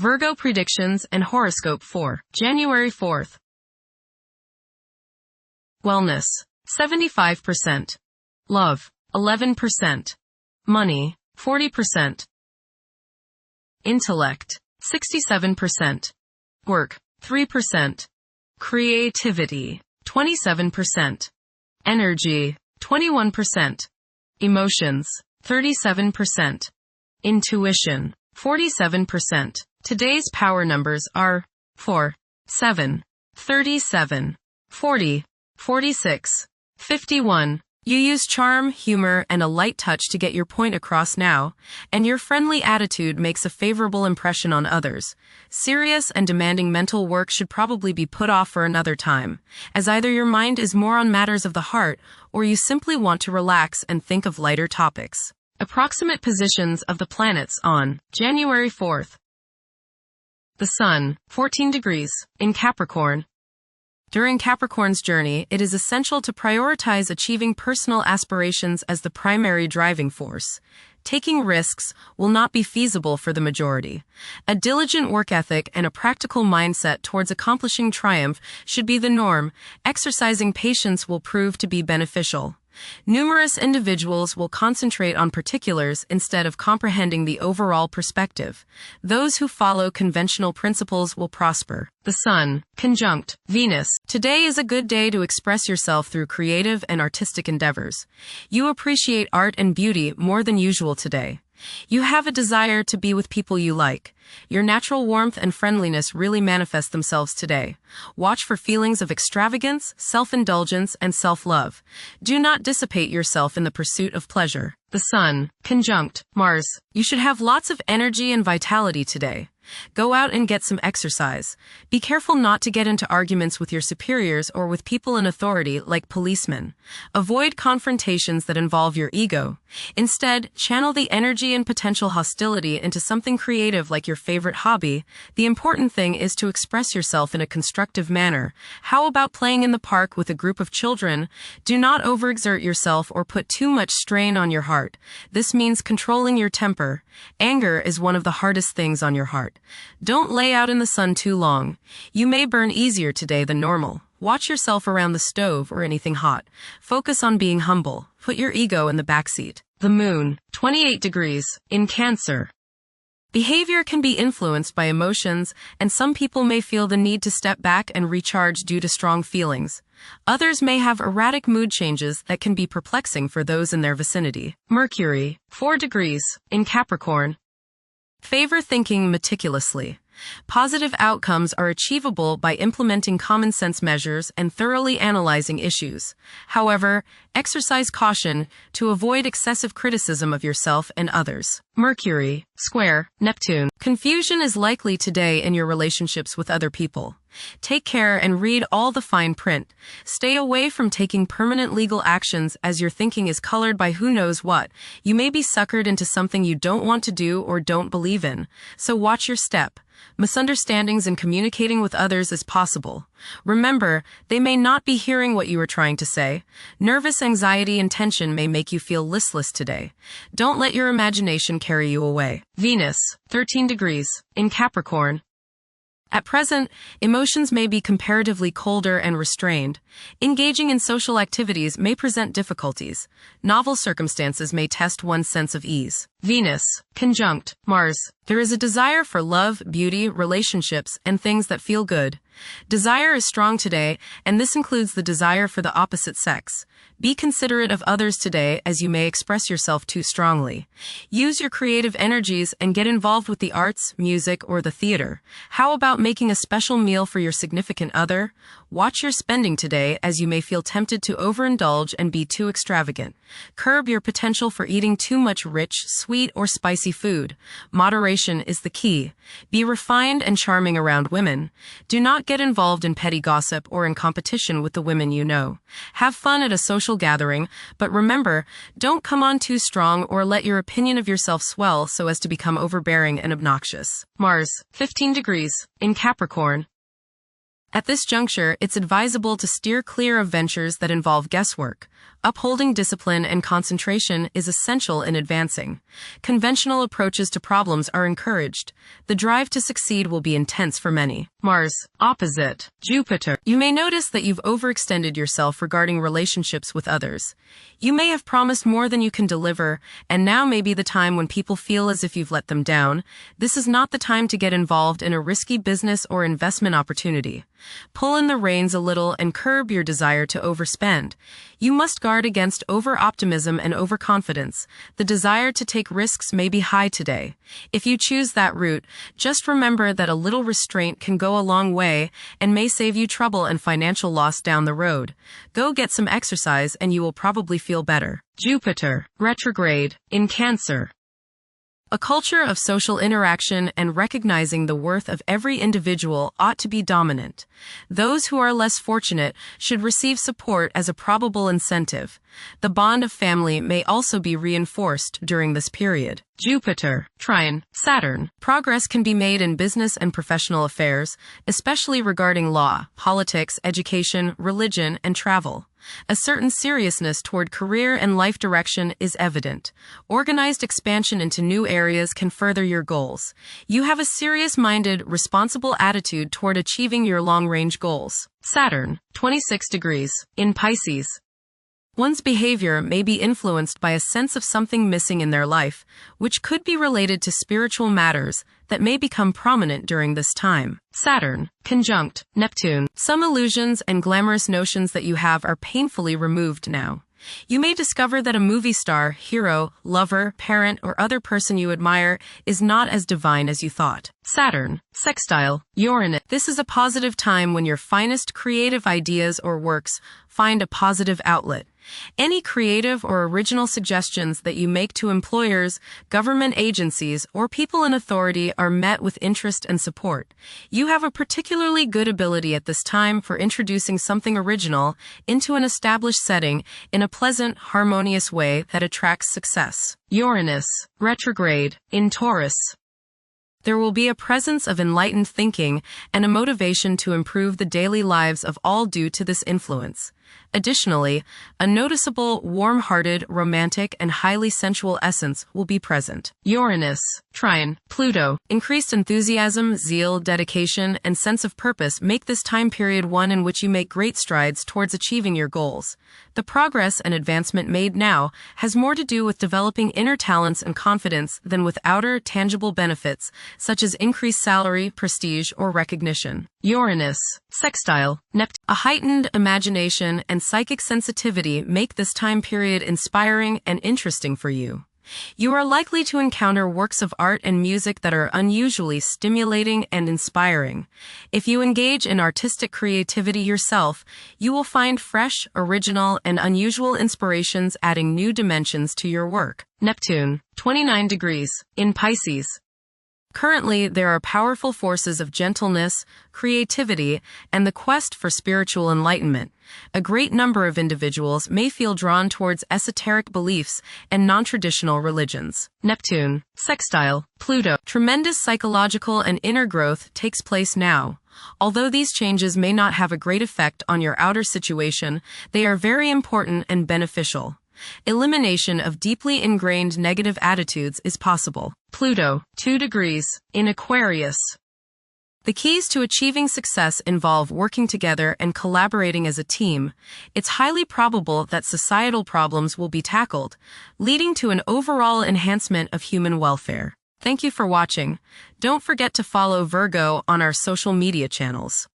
Virgo predictions and horoscope for January 4th. Wellness, 75%. Love, 11%. Money, 40%. Intellect, 67%. Work, 3%. Creativity, 27%. Energy, 21%. Emotions, 37%. Intuition, 47%. Today's power numbers are 4, 7, 37, 40, 46, 51. You use charm, humor, and a light touch to get your point across now, and your friendly attitude makes a favorable impression on others. Serious and demanding mental work should probably be put off for another time, as either your mind is more on matters of the heart, or you simply want to relax and think of lighter topics. Approximate positions of the planets on January 4th. The Sun, 14 degrees, in Capricorn. During Capricorn's journey, it is essential to prioritize achieving personal aspirations as the primary driving force. Taking risks will not be feasible for the majority. A diligent work ethic and a practical mindset towards accomplishing triumph should be the norm. Exercising patience will prove to be beneficial. Numerous individuals will concentrate on particulars instead of comprehending the overall perspective. Those who follow conventional principles will prosper. The Sun, conjunct Venus. Today is a good day to express yourself through creative and artistic endeavors. You appreciate art and beauty more than usual today. You have a desire to be with people you like. Your natural warmth and friendliness really manifest themselves today. Watch for feelings of extravagance, self-indulgence, and self-love. Do not dissipate yourself in the pursuit of pleasure. The Sun, conjunct Mars. You should have lots of energy and vitality today. Go out and get some exercise. Be careful not to get into arguments with your superiors or with people in authority like policemen. Avoid confrontations that involve your ego. Instead, channel the energy and potential hostility into something creative like your favorite hobby. The important thing is to express yourself in a constructive manner. How about playing in the park with a group of children? Do not overexert yourself or put too much strain on your heart. This means controlling your temper. Anger is one of the hardest things on your heart. Don't lay out in the sun too long. You may burn easier today than normal. Watch yourself around the stove or anything hot. Focus on being humble. Put your ego in the backseat. The Moon, 28 degrees, in Cancer. Behavior can be influenced by emotions, and some people may feel the need to step back and recharge due to strong feelings. Others may have erratic mood changes that can be perplexing for those in their vicinity. Mercury, 4 degrees, in Capricorn. Favor thinking meticulously. Positive outcomes are achievable by implementing common sense measures and thoroughly analyzing issues. However, exercise caution to avoid excessive criticism of yourself and others. Mercury, square, Neptune. Confusion is likely today in your relationships with other people. Take care and read all the fine print. Stay away from taking permanent legal actions as your thinking is colored by who knows what. You may be suckered into something you don't want to do or don't believe in, so watch your step. Misunderstandings in communicating with others is possible. Remember, they may not be hearing what you are trying to say. Nervous anxiety and tension may make you feel listless today. Don't let your imagination carry you away. Venus, 13 degrees, in Capricorn. At present, emotions may be comparatively colder and restrained. Engaging in social activities may present difficulties. Novel circumstances may test one's sense of ease. Venus, conjunct Mars. There is a desire for love, beauty, relationships, and things that feel good. Desire is strong today, and this includes the desire for the opposite sex. Be considerate of others today as you may express yourself too strongly. Use your creative energies and get involved with the arts, music, or the theater. How about making a special meal for your significant other? Watch your spending today as you may feel tempted to overindulge and be too extravagant. Curb your potential for eating too much rich, sweet, or spicy food. Moderation is the key. Be refined and charming around women. Do not get involved in petty gossip or in competition with the women you know. Have fun at a social gathering, but remember, don't come on too strong or let your opinion of yourself swell so as to become overbearing and obnoxious. Mars, 15 degrees, in Capricorn. At this juncture, it's advisable to steer clear of ventures that involve guesswork. Upholding discipline and concentration is essential in advancing. Conventional approaches to problems are encouraged. The drive to succeed will be intense for many. Mars, opposite Jupiter. You may notice that you've overextended yourself regarding relationships with others. You may have promised more than you can deliver, and now may be the time when people feel as if you've let them down. This is not the time to get involved in a risky business or investment opportunity. Pull in the reins a little and curb your desire to overspend. You must guard against over-optimism and overconfidence. The desire to take risks may be high today. If you choose that route, just remember that a little restraint can go a long way and may save you trouble and financial loss down the road. Go get some exercise and you will probably feel better. Jupiter, retrograde, in Cancer. A culture of social interaction and recognizing the worth of every individual ought to be dominant. Those who are less fortunate should receive support as a probable incentive. The bond of family may also be reinforced during this period. Jupiter, trine, Saturn. Progress can be made in business and professional affairs, especially regarding law, politics, education, religion, and travel. A certain seriousness toward career and life direction is evident. Organized expansion into new areas can further your goals. You have a serious-minded, responsible attitude toward achieving your long-range goals. Saturn, 26 degrees, in Pisces. One's behavior may be influenced by a sense of something missing in their life, which could be related to spiritual matters that may become prominent during this time. Saturn, conjunct Neptune. Some illusions and glamorous notions that you have are painfully removed now. You may discover that a movie star, hero, lover, parent, or other person you admire is not as divine as you thought. Saturn, sextile, Uranus. This is a positive time when your finest creative ideas or works find a positive outlet. Any creative or original suggestions that you make to employers, government agencies, or people in authority are met with interest and support. You have a particularly good ability at this time for introducing something original into an established setting in a pleasant, harmonious way that attracts success. Uranus, retrograde, in Taurus. There will be a presence of enlightened thinking and a motivation to improve the daily lives of all due to this influence. Additionally, a noticeable, warm-hearted, romantic, and highly sensual essence will be present. Uranus, trine, Pluto. Increased enthusiasm, zeal, dedication, and sense of purpose make this time period one in which you make great strides towards achieving your goals. The progress and advancement made now has more to do with developing inner talents and confidence than with outer, tangible benefits, such as increased salary, prestige, or recognition. Uranus, sextile, Neptune. A heightened imagination and psychic sensitivity make this time period inspiring and interesting for you. You are likely to encounter works of art and music that are unusually stimulating and inspiring. If you engage in artistic creativity yourself, you will find fresh, original, and unusual inspirations adding new dimensions to your work. Neptune, 29 degrees, in Pisces. Currently, there are powerful forces of gentleness, creativity, and the quest for spiritual enlightenment. A great number of individuals may feel drawn towards esoteric beliefs and non-traditional religions. Neptune, sextile, Pluto. Tremendous psychological and inner growth takes place now. Although these changes may not have a great effect on your outer situation, they are very important and beneficial. Elimination of deeply ingrained negative attitudes is possible. Pluto, 2 degrees, in Aquarius. The keys to achieving success involve working together and collaborating as a team. It's highly probable that societal problems will be tackled, leading to an overall enhancement of human welfare. Thank you for watching. Don't forget to follow Virgo on our social media channels.